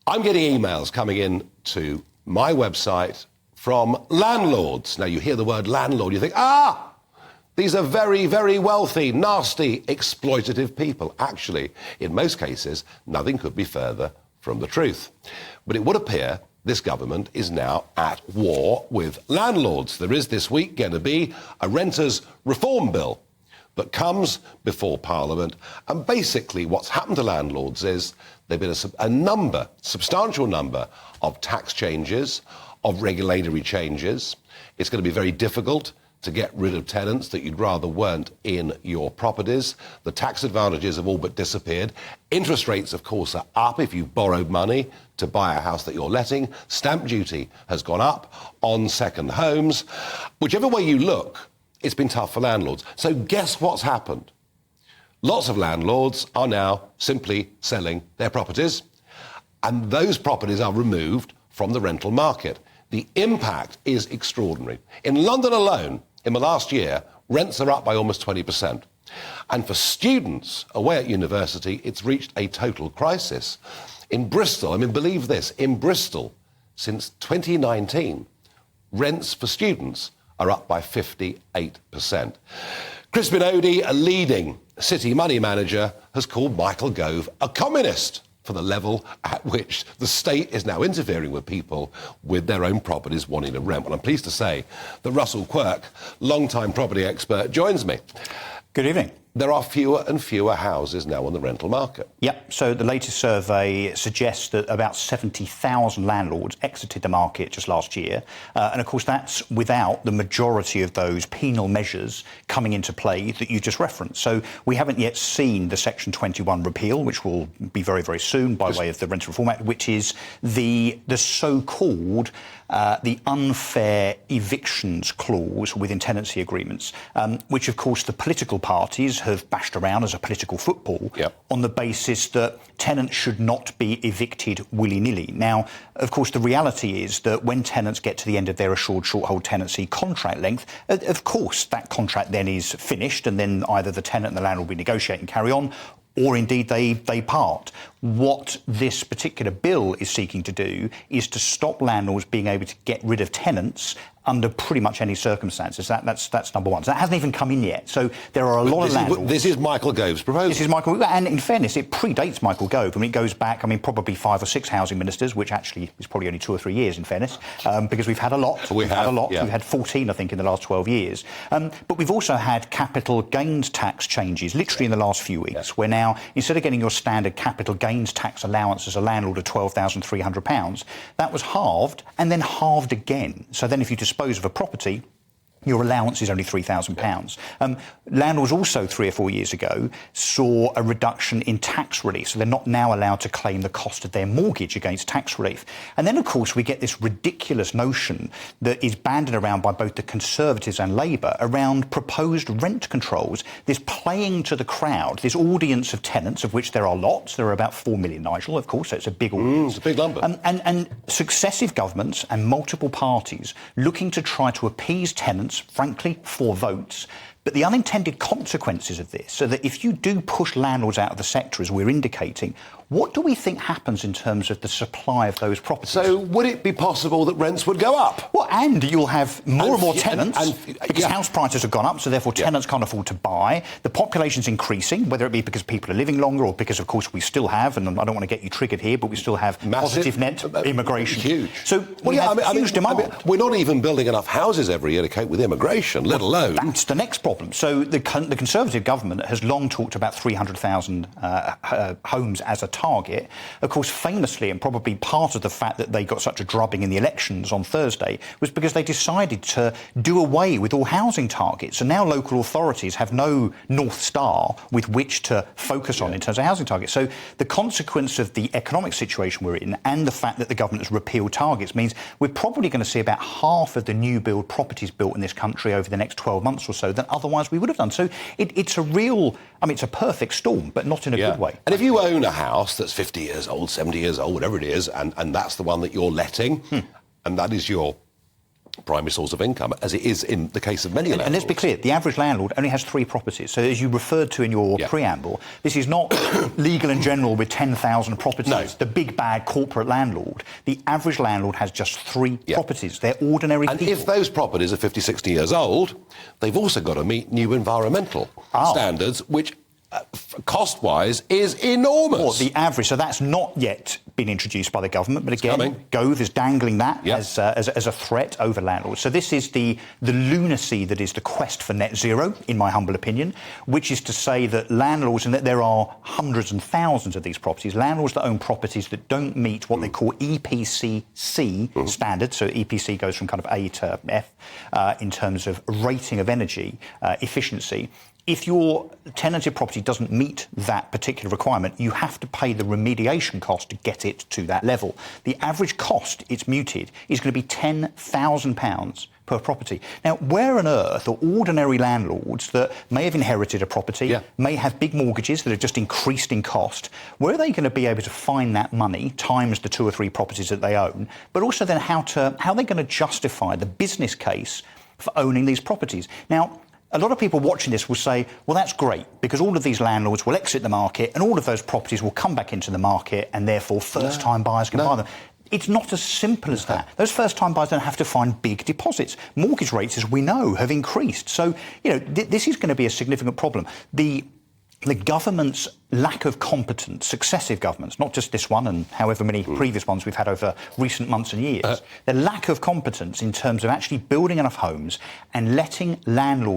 I'm getting emails coming in to my website from landlords. Now, you hear the word landlord, you think, these are very, very wealthy, nasty, exploitative people. Actually, in most cases, nothing could be further from the truth. But it would appear this government is now at war with landlords. There is this week going to be a renters' reform bill that comes before Parliament. And basically what's happened to landlords is there have been a substantial number of tax changes, of regulatory changes. It's going to be very difficult to get rid of tenants that you'd rather weren't in your properties. The tax advantages have all but disappeared. Interest rates, of course, are up if you've borrowed money to buy a house that you're letting. Stamp duty has gone up on second homes. Whichever way you look, it's been tough for landlords. So guess what's happened? Lots of landlords are now simply selling their properties, and those properties are removed from the rental market. The impact is extraordinary. In London alone, in the last year, rents are up by almost 20%. And for students away at university, it's reached a total crisis. In Bristol, believe this, in Bristol, since 2019, rents for students are up by 58%. Chris Binodi, a leading city money manager, has called Michael Gove a communist for the level at which the state is now interfering with people with their own properties wanting to rent. Well, I'm pleased to say that Russell Quirk, long-time property expert, joins me. Good evening. There are fewer and fewer houses now on the rental market. Yep, so the latest survey suggests that about 70,000 landlords exited the market just last year. And of course, that's without the majority of those penal measures coming into play that you just referenced. So we haven't yet seen the Section 21 repeal, which will be very, very soon by way of the Rental Reform Act, which is the so-called the unfair evictions clause within tenancy agreements, which, of course, the political parties have bashed around as a political football on the basis that tenants should not be evicted willy-nilly. Now, of course, the reality is that when tenants get to the end of their assured short-hold tenancy contract length, of course, that contract then is finished, and then either the tenant and the landlord will negotiate and carry on, or indeed they part. What this particular bill is seeking to do is to stop landlords being able to get rid of tenants under pretty much any circumstances. That's number one. So that hasn't even come in yet. So there are a lot of landlords. This is Michael Gove's proposal. This is Michael, and in fairness, it predates Michael Gove. It goes back, probably 5 or 6 housing ministers, which actually is probably only 2 or 3 years, in fairness, because we've had a lot. We've had 14, I think, in the last 12 years. But we've also had capital gains tax changes, literally in the last few weeks, where now, instead of getting your standard capital gains tax allowance as a landlord of £12,300, that was halved and then halved again. So then if you dispose of a property, your allowance is only £3,000. Landlords also 3 or 4 years ago saw a reduction in tax relief, so they're not now allowed to claim the cost of their mortgage against tax relief. And then, of course, we get this ridiculous notion that is banded around by both the Conservatives and Labour around proposed rent controls, this playing to the crowd, this audience of tenants, of which there are lots. There are about 4 million, Nigel, of course, so it's a big audience. It's a big number. And successive governments and multiple parties looking to try to appease tenants, frankly, for votes. But the unintended consequences of this, so that if you do push landlords out of the sector, as we're indicating, what do we think happens in terms of the supply of those properties? So would it be possible that rents would go up? Well, and you'll have more and more tenants, because house prices have gone up, so therefore tenants can't afford to buy. The population's increasing, whether it be because people are living longer or because, of course, we still have, and I don't want to get you triggered here, but we still have positive net immigration. Huge. So we have huge demand. We're not even building enough houses every year to cope with immigration, let alone... That's the next problem. So the Conservative government has long talked about 300,000 homes as a target. Of course, famously, and probably part of the fact that they got such a drubbing in the elections on Thursday was because they decided to do away with all housing targets. And now local authorities have no North Star with which to focus on in terms of housing targets. So the consequence of the economic situation we're in and the fact that the government has repealed targets means we're probably going to see about half of the new build properties built in this country over the next 12 months or so than otherwise we would have done. So it's a real, it's a perfect storm, but not in a good way. And if you own a house that's 50 years old, 70 years old, whatever it is, and that's the one that you're letting, and that is your primary source of income, as it is in the case of many landlords. And let's be clear, the average landlord only has 3 properties. So as you referred to in your preamble, this is not Legal and General with 10,000 properties, No. the big bad corporate landlord. The average landlord has just 3 properties. They're ordinary And people. if those properties are 50, 60 years old, they've also got to meet new environmental standards, which cost-wise is enormous. Or the average, so that's not yet been introduced by the government, but again, coming. Gove is dangling that as a threat over landlords. So this is the lunacy that is the quest for net zero, in my humble opinion, which is to say that landlords, and that there are hundreds and thousands of these properties, landlords that own properties that don't meet what they call EPC-C standards, so EPC goes from kind of A to F in terms of rating of energy efficiency. If your tenanted property doesn't meet that particular requirement, you have to pay the remediation cost to get it to that level. The average cost, it's muted, is going to be £10,000 per property. Now, where on earth are ordinary landlords that may have inherited a property, may have big mortgages that have just increased in cost, where are they going to be able to find that money times the 2 or 3 properties that they own, but also then how are they going to justify the business case for owning these properties? Now, a lot of people watching this will say, well, that's great, because all of these landlords will exit the market and all of those properties will come back into the market and therefore first-time buyers can buy them. It's not as simple as that. Those first-time buyers don't have to find big deposits. Mortgage rates, as we know, have increased. So, you know, this is going to be a significant problem. The government's lack of competence, successive governments, not just this one and however many previous ones we've had over recent months and years, the lack of competence in terms of actually building enough homes and letting landlords